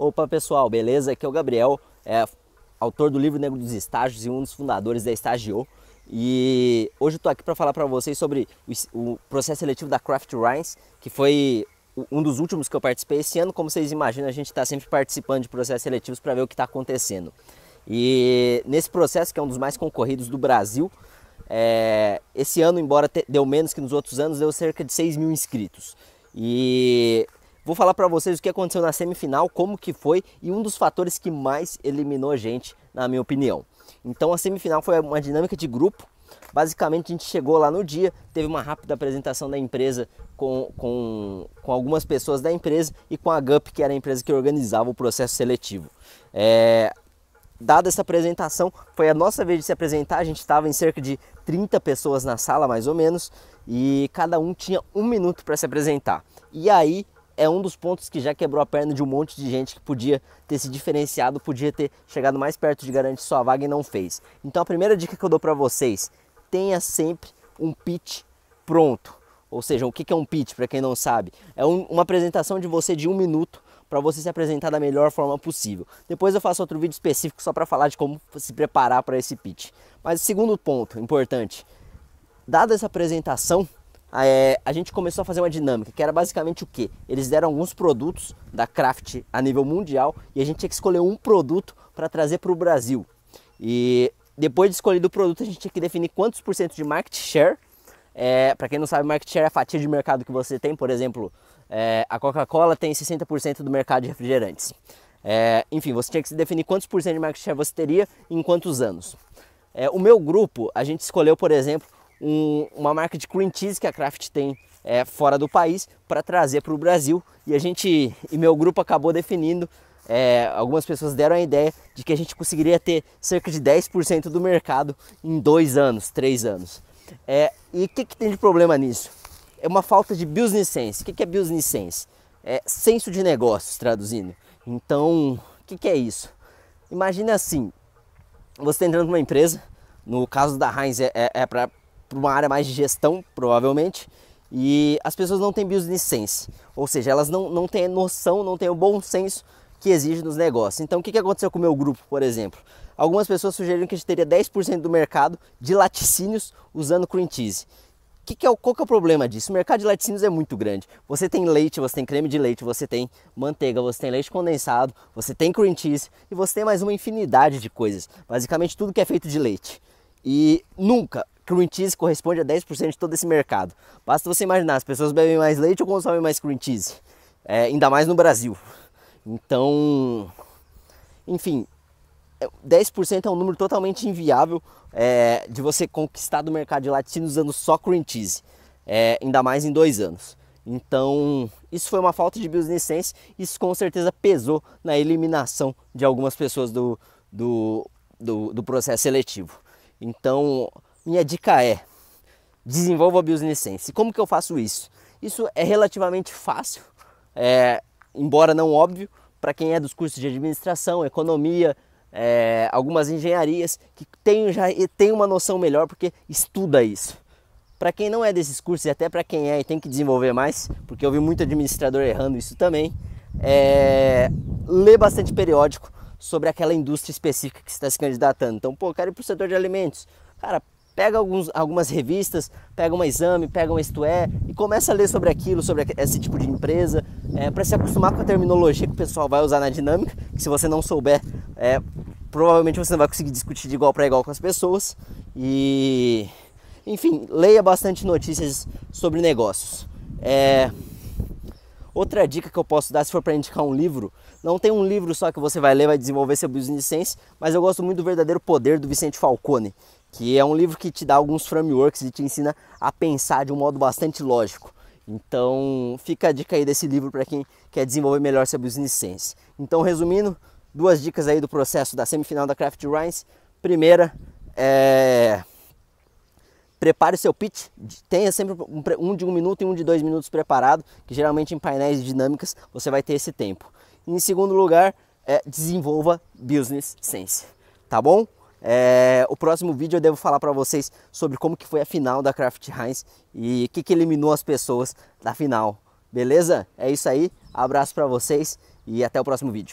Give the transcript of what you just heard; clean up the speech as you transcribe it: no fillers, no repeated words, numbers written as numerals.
Opa pessoal, beleza? Aqui é o Gabriel, autor do livro Negro dos Estágios e um dos fundadores da Estagiou. E hoje eu tô aqui para falar para vocês sobre o processo seletivo da Craft Rinds, que foi um dos últimos que eu participei esse ano. Como vocês imaginam, a gente está sempre participando de processos seletivos para ver o que está acontecendo. E nesse processo, que é um dos mais concorridos do Brasil, esse ano, embora deu menos que nos outros anos, deu cerca de 6 mil inscritos. E vou falar para vocês o que aconteceu na semifinal, como que foi e um dos fatores que mais eliminou a gente, na minha opinião. Então a semifinal foi uma dinâmica de grupo. Basicamente a gente chegou lá no dia, teve uma rápida apresentação da empresa com algumas pessoas da empresa e com a GUP, que era a empresa que organizava o processo seletivo. Dada essa apresentação, foi a nossa vez de se apresentar. A gente estava em cerca de 30 pessoas na sala, mais ou menos, e cada um tinha 1 minuto para se apresentar. E aí é um dos pontos que já quebrou a perna de um monte de gente que podia ter se diferenciado, podia ter chegado mais perto de garantir sua vaga e não fez. Então a primeira dica que eu dou para vocês: tenha sempre um pitch pronto. Ou seja, o que é um pitch, para quem não sabe? É uma apresentação de você de 1 minuto, para você se apresentar da melhor forma possível. Depois eu faço outro vídeo específico só para falar de como se preparar para esse pitch. Mas o segundo ponto importante: dada essa apresentação, a gente começou a fazer uma dinâmica, que era basicamente o quê? Eles deram alguns produtos da Craft a nível mundial e a gente tinha que escolher um produto para trazer para o Brasil. E depois de escolhido o produto, a gente tinha que definir quantos por cento de market share. Para quem não sabe, market share é a fatia de mercado que você tem. Por exemplo, a Coca-Cola tem 60% do mercado de refrigerantes. Enfim, você tinha que definir quantos por cento de market share você teria em quantos anos. O meu grupo, a gente escolheu, por exemplo, uma marca de cream cheese que a Craft tem fora do país para trazer para o Brasil, e meu grupo acabou definindo, algumas pessoas deram a ideia de que a gente conseguiria ter cerca de 10% do mercado em 2 anos, 3 anos. E o que tem de problema nisso? É uma falta de business sense. O que é business sense? Senso de negócios, traduzindo. Então, o que é isso? Imagina assim, você está entrando numa empresa, no caso da Heinz para uma área mais de gestão, provavelmente, e as pessoas não têm business sense, ou seja, elas não têm noção, não têm o bom senso que exige nos negócios. Então o que aconteceu com o meu grupo, por exemplo? Algumas pessoas sugeriram que a gente teria 10% do mercado de laticínios usando cream cheese. Qual que é o problema disso? O mercado de laticínios é muito grande. Você tem leite, você tem creme de leite, você tem manteiga, você tem leite condensado, você tem cream cheese e você tem mais uma infinidade de coisas. Basicamente tudo que é feito de leite. E nunca cream cheese corresponde a 10% de todo esse mercado. Basta você imaginar, as pessoas bebem mais leite ou consomem mais cream cheese? Ainda mais no Brasil. Então, enfim, 10% é um número totalmente inviável de você conquistar do mercado de laticínios usando só cream cheese, ainda mais em 2 anos. Então, isso foi uma falta de business sense. Isso com certeza pesou na eliminação de algumas pessoas do processo seletivo. Então, minha dica é: desenvolva a business sense. Como que eu faço isso? Isso é relativamente fácil, embora não óbvio, para quem é dos cursos de administração, economia, algumas engenharias, que já tem uma noção melhor porque estuda isso. Para quem não é desses cursos, e até para quem e tem que desenvolver mais, porque eu vi muito administrador errando isso também, lê bastante periódico sobre aquela indústria específica que você está se candidatando. Então, quero ir para o setor de alimentos. Cara, pega algumas revistas, pega um exame, pega um Isto É e começa a ler sobre aquilo, sobre esse tipo de empresa, para se acostumar com a terminologia que o pessoal vai usar na dinâmica, que se você não souber, provavelmente você não vai conseguir discutir de igual para igual com as pessoas. E, enfim, leia bastante notícias sobre negócios. Outra dica que eu posso dar, se for para indicar um livro, não tem um livro só que você vai ler e vai desenvolver seu business sense, mas eu gosto muito do Verdadeiro Poder, do Vicente Falcone, que é um livro que te dá alguns frameworks e te ensina a pensar de um modo bastante lógico. Então fica a dica aí desse livro para quem quer desenvolver melhor seu business sense. Então, resumindo, 2 dicas aí do processo da semifinal da Craft Rinds. Primeira, prepare o seu pitch, tenha sempre um de 1 minuto e um de 2 minutos preparado, que geralmente em painéis de dinâmicas você vai ter esse tempo. E em segundo lugar, desenvolva business sense, tá bom? O próximo vídeo eu devo falar para vocês sobre como que foi a final da Craft Rinds e o que eliminou as pessoas da final, beleza? É isso aí, abraço para vocês e até o próximo vídeo.